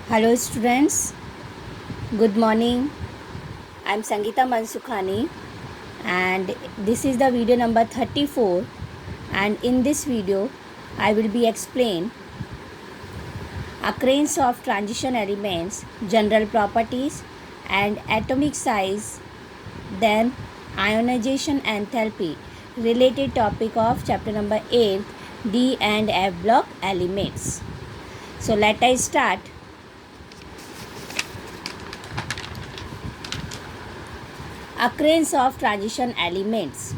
Hello students, good morning. I am Sangeeta Mansukhani and this is the video number 34, and in this video I will be explain occurrence of transition elements, general properties and atomic size, then ionization enthalpy, related topic of chapter number 8, D and F block elements. So let us start. Occurrence of transition elements.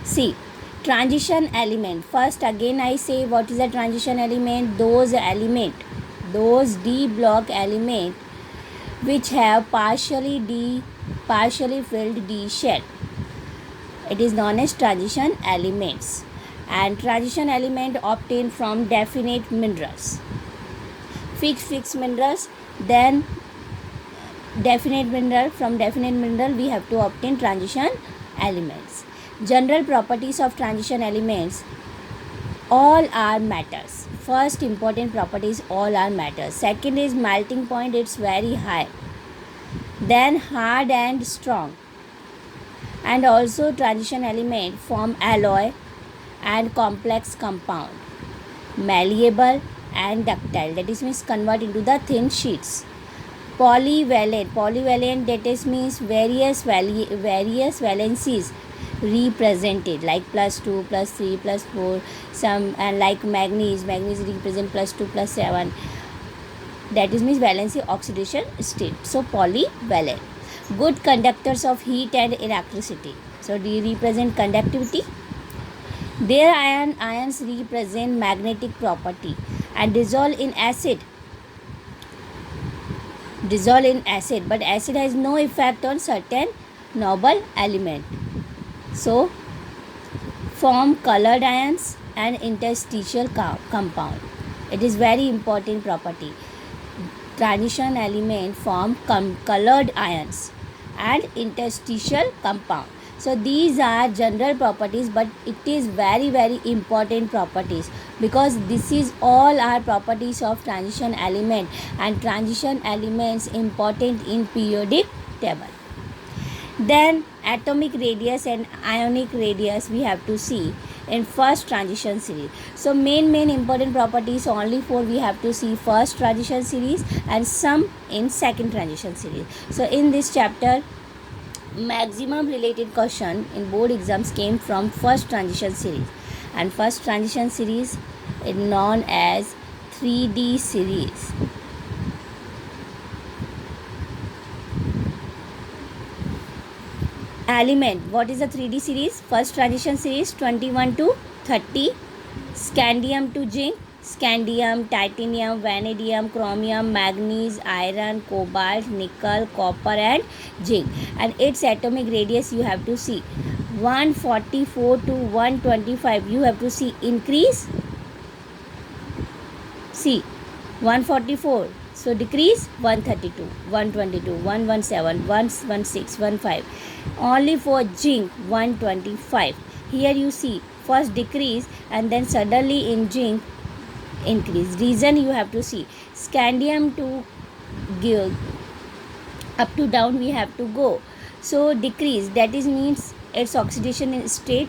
See, transition element. First again I say what is a transition element? Those D block element which have partially filled D shell. It is known as transition elements, and transition element obtained from definite minerals. Fixed minerals, then definite mineral. From definite mineral we have to obtain transition elements. General properties of transition elements: all are matters. First important property is all are matters. Second is melting point, it's very high. Then hard and strong. And also transition element form alloy and complex compound, malleable and ductile, that is means convert into the thin sheets. Polyvalent, that is means various valencies represented, like +2, +3, +4, some, and like manganese represent +2, +7, that is means valency oxidation state. So polyvalent. Good conductors of heat and electricity, so they represent conductivity. Their ions represent magnetic property and dissolve in acid, but acid has no effect on certain noble element. So form colored ions and interstitial compound. It is very important property. Transition element form colored ions and interstitial compound. So these are general properties, but it is very important properties, because this is all are properties of transition element, and transition elements important in periodic table. Then atomic radius and ionic radius we have to see in first transition series. So main important properties only four we have to see: first transition series and some in second transition series. So in this chapter, maximum related question in board exams came from first transition series, and first transition series is known as 3D series. Element, what is the 3D series? First transition series 21 to 30, scandium to zinc, scandium, titanium, vanadium, chromium, manganese, iron, cobalt, nickel, copper and zinc. And its atomic radius you have to see 144 to 125. You have to see increase. See 144, so decrease 132, 122, 117, 116, 15. Only for zinc 125. Here you see first decrease and then suddenly in zinc increase. Reason you have to see. Scandium to give up to down we have to go. So decrease, that is means its oxidation state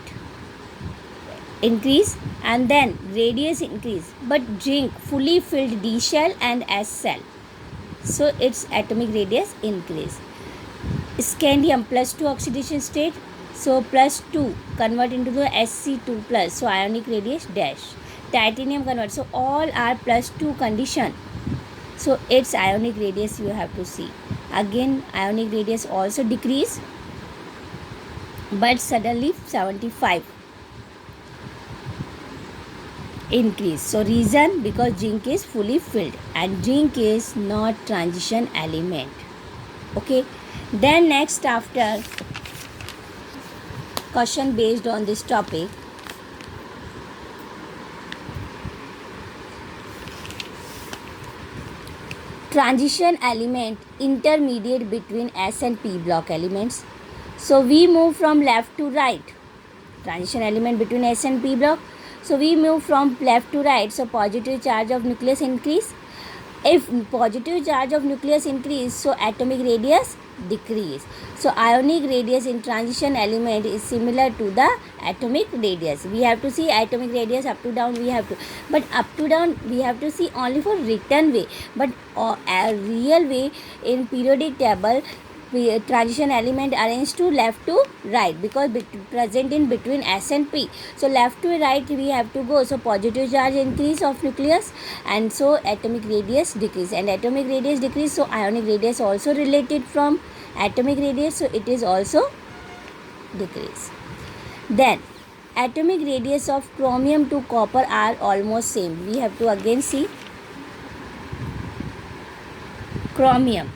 increase, and then radius increase, but zinc fully filled D shell and S cell, so its atomic radius increase. Scandium +2 oxidation state, so +2 convert into the Sc2+, so ionic radius dash. Titanium convert, so all are +2 condition, so its ionic radius you have to see. Again ionic radius also decrease, but suddenly 75 increase. So reason, because zinc is fully filled and zinc is not transition element. Okay, then next, after question based on this topic, transition element intermediate between S and P block elements. So we move from left to right. Transition element between S and P block. So we move from left to right. So positive charge of nucleus increase, If positive charge of nucleus increase, so atomic radius decrease. So ionic radius in transition element is similar to the atomic radius. We have to see atomic radius up to down, we have to, but up to down we have to see only for written way, but a real way in periodic table transition element arranged to left to right, because present in between S and P. So left to right we have to go. So positive charge increase of nucleus, and so atomic radius decrease, and atomic radius decrease, so ionic radius also related from atomic radius, so it is also decrease. Then atomic radius of chromium to copper are almost same. We have to again see chromium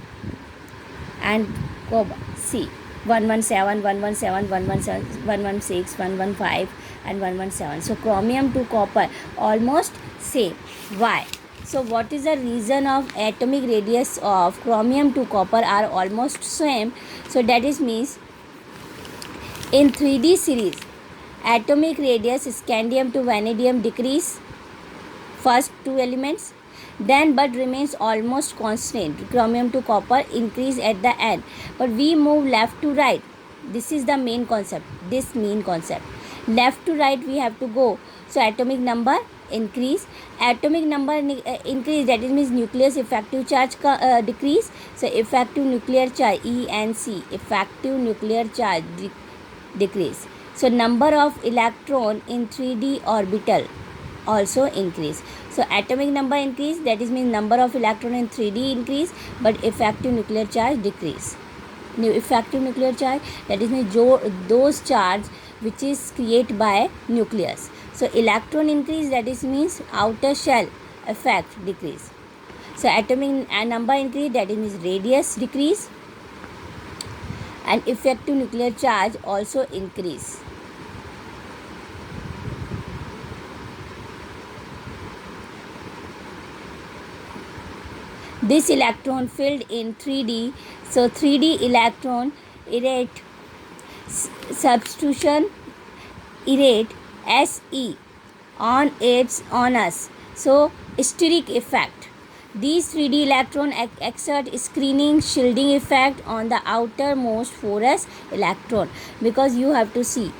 and copper. See 117, 117, 117, 116, 115 and 117. So chromium to copper almost same. Why? So what is the reason of atomic radius of chromium to copper are almost same? So that is means in 3D series atomic radius scandium to vanadium decrease first two elements, then but remains almost constant. Chromium to copper increase at the end, but we move left to right. This is the main concept. Left to right we have to go. So atomic number increase, increase, that is means nucleus effective charge decrease. So effective nuclear charge ENC, effective nuclear charge decrease. So number of electron in 3D orbital also increase. So atomic number increase, that is means number of electron in 3D increase, but effective nuclear charge decrease. Effective nuclear charge, that is means those charge which is created by nucleus. So electron increase, that is means outer shell effect decrease. So atomic number increase, that is means radius decrease, and effective nuclear charge also increase. This electron field in 3D, so 3D electron irrate substitution irrate SE on us. So steric effect. These 3D electron exert screening shielding effect on the outermost 4s electron, because you have to see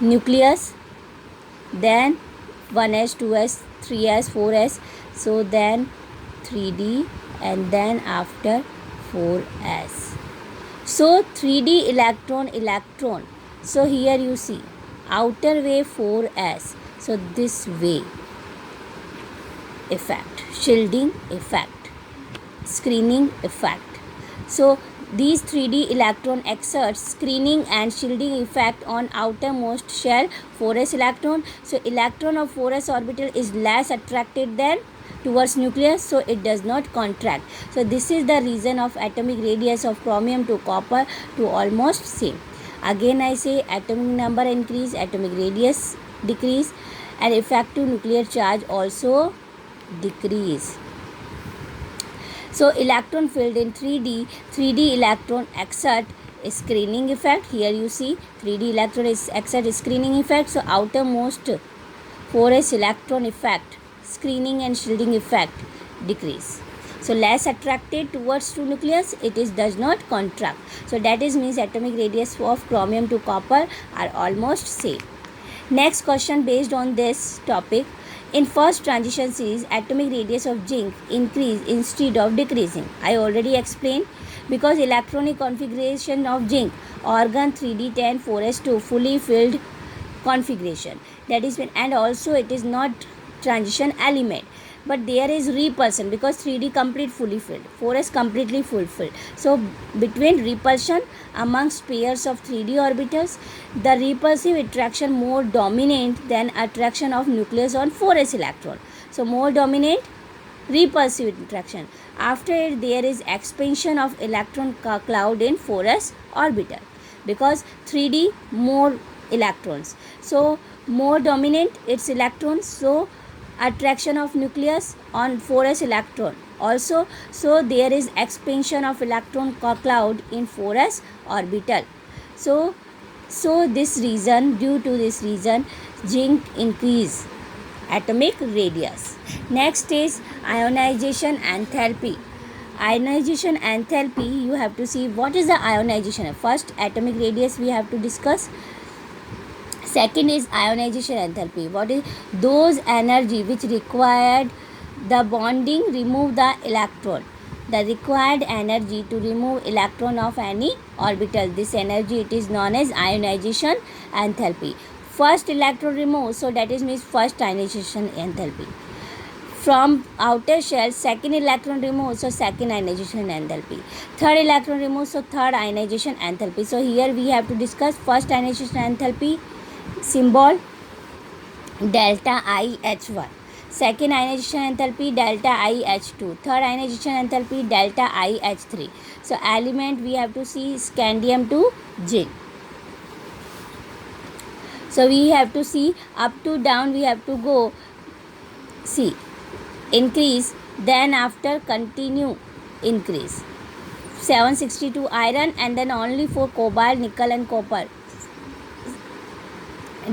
nucleus, then 1s, 2s, 3s, 4s, so then 3D, and then after 4s. So 3D electron. So here you see outer way 4s. So this way effect, shielding effect, screening effect. So these 3D electron exerts screening and shielding effect on outermost shell 4s electron. So electron of 4s orbital is less attracted than towards nucleus, so it does not contract. So this is the reason of atomic radius of chromium to copper to almost same. Again I say atomic number increase, atomic radius decrease, and effective nuclear charge also decrease. So electron field in 3D electron exert screening effect. Here you see 3D electron is exert screening effect. So outermost 4s electron effect, screening and shielding effect decrease. So less attracted towards to nucleus, it is does not contract. So that is means atomic radius of chromium to copper are almost same. Next question based on this topic. In first transition series, atomic radius of zinc increase instead of decreasing. I already explained, because electronic configuration of zinc organ 3D10 4s2 fully filled configuration, that is when, and also it is not transition element, but there is repulsion, because 3D complete fully filled, 4s completely fulfilled. So between repulsion amongst pairs of 3D orbitals, the repulsive attraction more dominant than attraction of nucleus on 4s electron. So more dominant repulsive attraction. After it there is expansion of electron cloud in 4s orbital, because 3D more electrons, so more dominant its electrons, so attraction of nucleus on 4s electron also, so there is expansion of electron cloud in 4s orbital. So this reason, due to this reason, zinc increase atomic radius. Next is ionization enthalpy. Ionization enthalpy, you have to see what is the ionization. First, atomic radius we have to discuss. Second is ionization enthalpy. What is those energy which required the bonding remove the electron. The required energy to remove electron of any orbital. This energy it is known as ionization enthalpy. First electron removed, so that is means first ionization enthalpy. From outer shell, second electron removed, so second ionization enthalpy. Third electron removed, so third ionization enthalpy. So here we have to discuss first ionization enthalpy, symbol delta IH1. Second ionization enthalpy delta IH2. Third ionization enthalpy delta IH3. So element we have to see scandium to zinc. So we have to see up to down, we have to go see increase, then after continue increase. 762 iron, and then only for cobalt, nickel and copper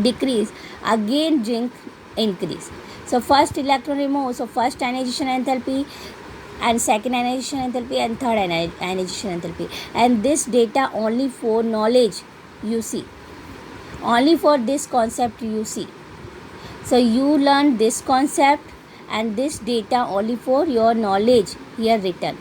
decrease, again zinc increase. So first electron removed, so first ionization enthalpy and second ionization enthalpy and third ionization enthalpy. And this data only for knowledge you see, only for this concept you see. So you learn this concept and this data only for your knowledge here written.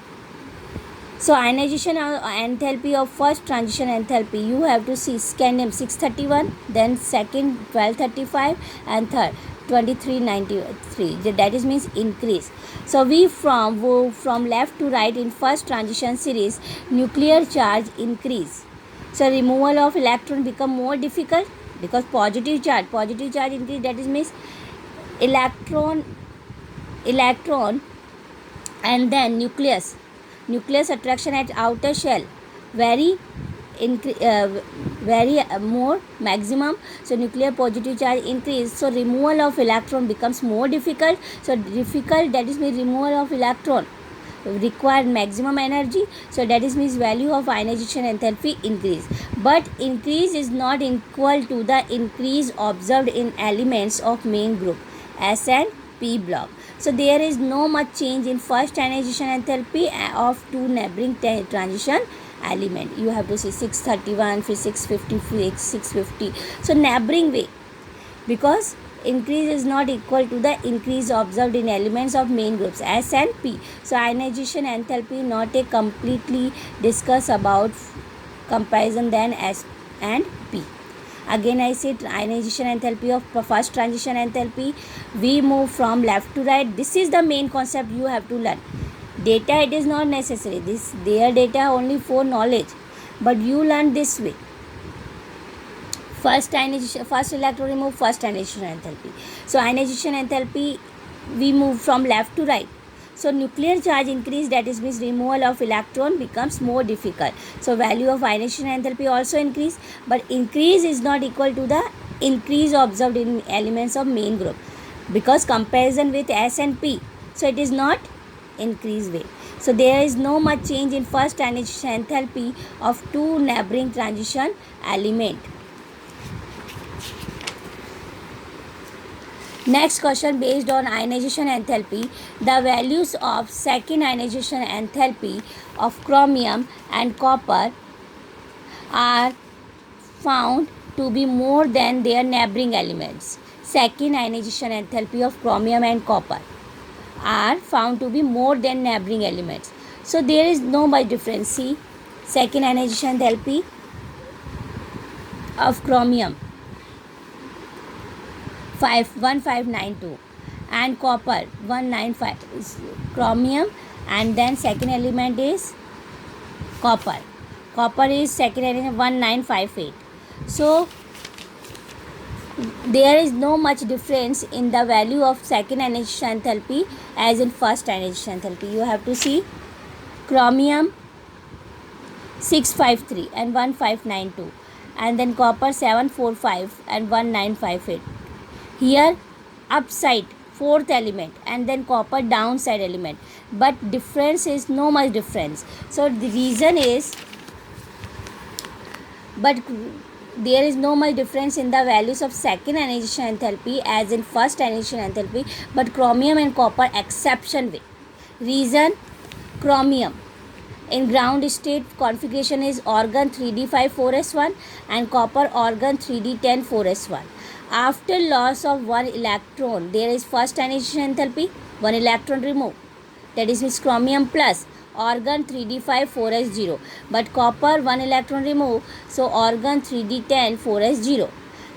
So ionization enthalpy of first transition enthalpy, you have to see scandium 631, then second 1235 and third 2393. That is means increase. So we from left to right in first transition series, nuclear charge increase. So removal of electron become more difficult because positive charge increase. That is means electron and then nucleus attraction at outer shell very more maximum. So nuclear positive charge increase, so removal of electron becomes more difficult. So difficult, that is means removal of electron require maximum energy. So that is means value of ionization enthalpy increase. But increase is not equal to the increase observed in elements of main group S and P block. So there is no much change in first ionization enthalpy of two neighboring transition element. You have to see 631, 650, 650. So neighboring way, because increase is not equal to the increase observed in elements of main groups S and P. So ionization enthalpy not a completely discuss about comparison than S and P. Again I said ionization enthalpy of first transition enthalpy, we move from left to right. This is the main concept you have to learn. Data it is not necessary, this their data only for knowledge, but you learn this way. First electron remove, first ionization enthalpy. So ionization enthalpy we move from left to right. So nuclear charge increase, that is means removal of electron becomes more difficult. So value of ionization enthalpy also increase, but increase is not equal to the increase observed in elements of main group, because comparison with S and P, so it is not increase way. So there is no much change in first ionization enthalpy of two neighboring transition element. Next question, based on ionization enthalpy, the values of second ionization enthalpy of chromium and copper are found to be more than their neighboring elements. Second ionization enthalpy of chromium and copper are found to be more than neighboring elements. So there is no much difference. See, second ionization enthalpy of chromium 1592 and copper 195 is chromium, and then second element is copper is second element 1958. So there is no much difference in the value of second ionization enthalpy as in first ionization enthalpy. You have to see chromium 653 and 1592, and then copper 745 and 1958. Here upside fourth element, and then copper downside element, but difference is no much difference. So the reason is, but there is no much difference in the values of second ionization enthalpy as in first ionization enthalpy, but chromium and copper exception will. Reason: chromium in ground state configuration is organ 3d5 4s1 and copper organ 3d10 4s1. After loss of one electron, there is first ionization enthalpy, one electron removed, that is means chromium plus organ 3d5 4s0, but copper one electron removed, so organ 3d10 4s0.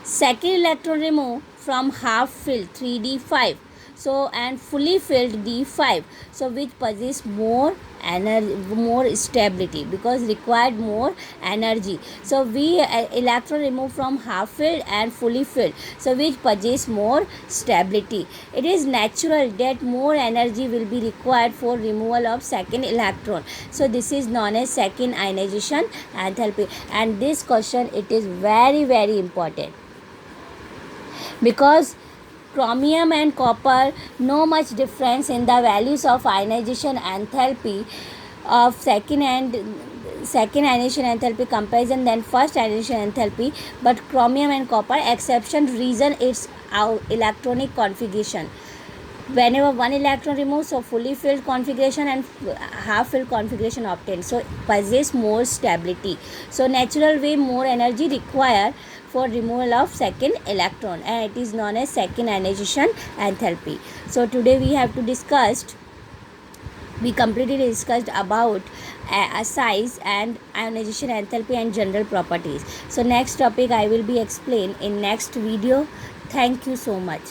Second electron removed from half filled 3d5, so and fully filled d5, so which possess more energy, more stability, because required more energy. So we electron removed from half filled and fully filled, so which possess more stability. It is natural that more energy will be required for removal of second electron, so this is known as second ionization enthalpy. And this question, it is very very important, because chromium and copper no much difference in the values of ionization enthalpy of second ionization enthalpy comparison than first ionization enthalpy, but chromium and copper exception. Reason: its electronic configuration. Whenever one electron removed, so fully filled configuration and half filled configuration obtained, so possess more stability. So natural way more energy required for removal of second electron, and it is known as second ionization enthalpy. So today we have to we completely discussed about size and ionization enthalpy and general properties. So next topic I will be explain in next video. Thank you so much.